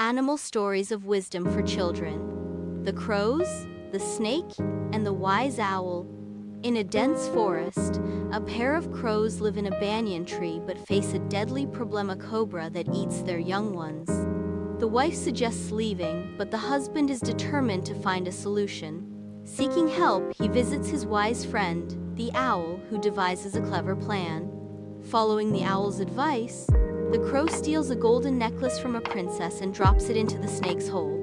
Animal stories of wisdom for children. The crows, the snake, and the wise owl. In a dense forest, a pair of crows live in a banyan tree but face a deadly problem: a cobra that eats their young ones. The wife suggests leaving, but the husband is determined to find a solution. Seeking help, he visits his wise friend, the owl, who devises a clever plan. Following the owl's advice, the crow steals a golden necklace from a princess and drops it into the snake's hole.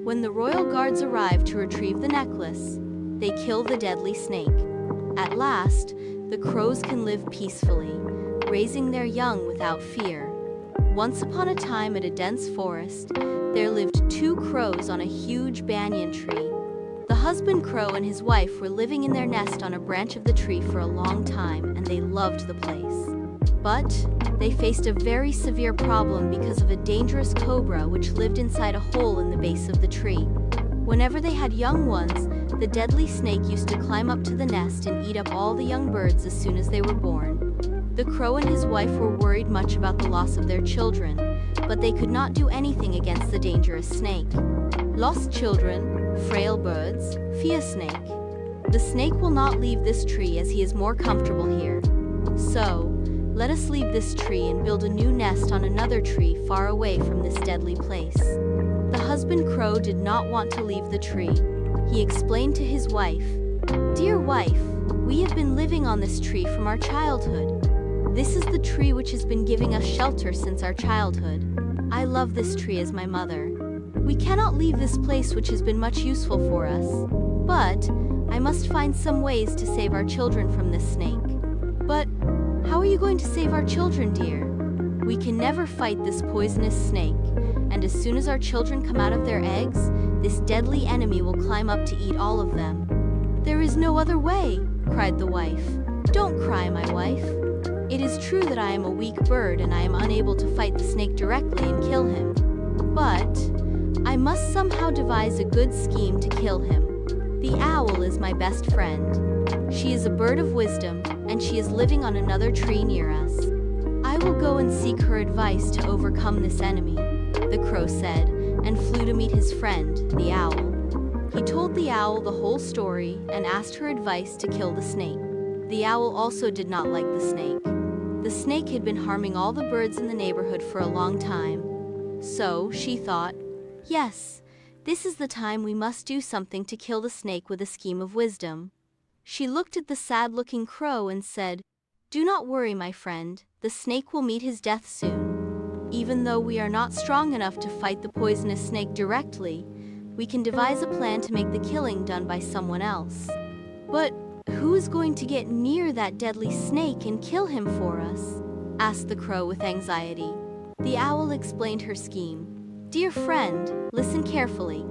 When the royal guards arrive to retrieve the necklace, they kill the deadly snake. At last, the crows can live peacefully, raising their young without fear. Once upon a time, at a dense forest, there lived two crows on a huge banyan tree. The husband crow and his wife were living in their nest on a branch of the tree for a long time, and they loved the place. But they faced a very severe problem because of a dangerous cobra which lived inside a hole in the base of the tree. Whenever they had young ones, the deadly snake used to climb up to the nest and eat up all the young birds as soon as they were born. The crow and his wife were worried much about the loss of their children, but they could not do anything against the dangerous snake. Lost children, frail birds, fear snake. The snake will not leave this tree as he is more comfortable here. So, let us leave this tree and build a new nest on another tree far away from this deadly place. The husband crow did not want to leave the tree. He explained to his wife, "Dear wife, we have been living on this tree from our childhood. This is the tree which has been giving us shelter since our childhood. I love this tree as my mother. We cannot leave this place which has been much useful for us. But I must find some ways to save our children from this snake." "But how are you going to save our children, dear? We can never fight this poisonous snake, and as soon as our children come out of their eggs, this deadly enemy will climb up to eat all of them." "There is no other way," cried the wife. "Don't cry, my wife. It is true that I am a weak bird and I am unable to fight the snake directly and kill him. But I must somehow devise a good scheme to kill him. The owl is my best friend. She is a bird of wisdom, and she is living on another tree near us. I will go and seek her advice to overcome this enemy," the crow said, and flew to meet his friend, the owl. He told the owl the whole story and asked her advice to kill the snake. The owl also did not like the snake. The snake had been harming all the birds in the neighborhood for a long time. So she thought, "Yes, this is the time we must do something to kill the snake with a scheme of wisdom." She looked at the sad-looking crow and said, "Do not worry, my friend, the snake will meet his death soon. Even though we are not strong enough to fight the poisonous snake directly, we can devise a plan to make the killing done by someone else." "But who is going to get near that deadly snake and kill him for us?" asked the crow with anxiety. The owl explained her scheme. "Dear friend, listen carefully.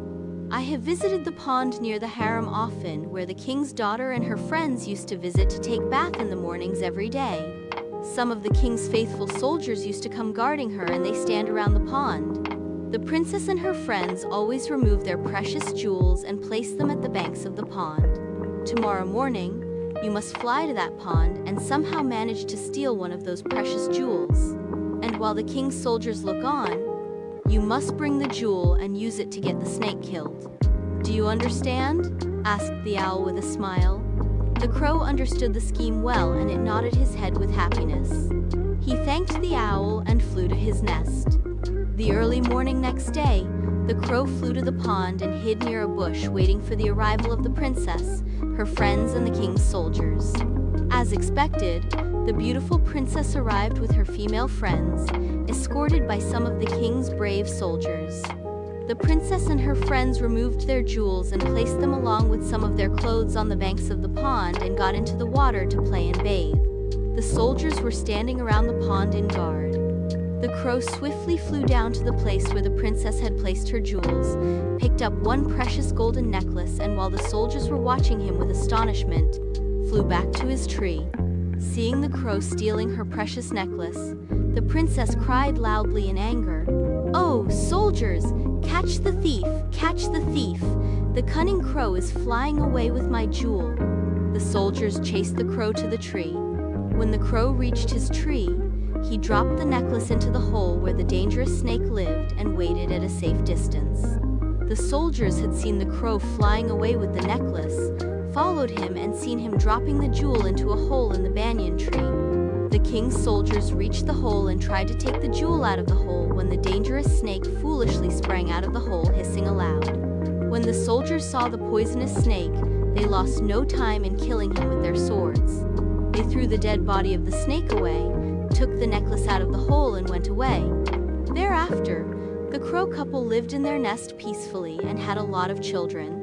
I have visited the pond near the harem often, where the king's daughter and her friends used to visit to take bath in the mornings every day. Some of the king's faithful soldiers used to come guarding her, and they stand around the pond. The princess and her friends always remove their precious jewels and place them at the banks of the pond. Tomorrow morning, you must fly to that pond and somehow manage to steal one of those precious jewels. And while the king's soldiers look on, you must bring the jewel and use it to get the snake killed. Do you understand?" asked the owl with a smile. The crow understood the scheme well, and it nodded his head with happiness. He thanked the owl and flew to his nest. The early morning next day, the crow flew to the pond and hid near a bush, waiting for the arrival of the princess, her friends, and the king's soldiers. As expected, the beautiful princess arrived with her female friends, escorted by some of the king's brave soldiers. The princess and her friends removed their jewels and placed them along with some of their clothes on the banks of the pond and got into the water to play and bathe. The soldiers were standing around the pond in guard. The crow swiftly flew down to the place where the princess had placed her jewels, picked up one precious golden necklace, and while the soldiers were watching him with astonishment, flew back to his tree. Seeing the crow stealing her precious necklace, the princess cried loudly in anger, "Oh, soldiers, catch the thief! Catch the thief! The cunning crow is flying away with my jewel." The soldiers chased the crow to the tree. When the crow reached his tree, He dropped the necklace into the hole where the dangerous snake lived and waited at a safe distance. The soldiers had seen the crow flying away with the necklace, followed him and seen him dropping the jewel into a hole in the banyan tree. The king's soldiers reached the hole and tried to take the jewel out of the hole when the dangerous snake foolishly sprang out of the hole, hissing aloud. When the soldiers saw the poisonous snake, they lost no time in killing him with their swords. They threw the dead body of the snake away, took the necklace out of the hole and went away. Thereafter, the crow couple lived in their nest peacefully and had a lot of children.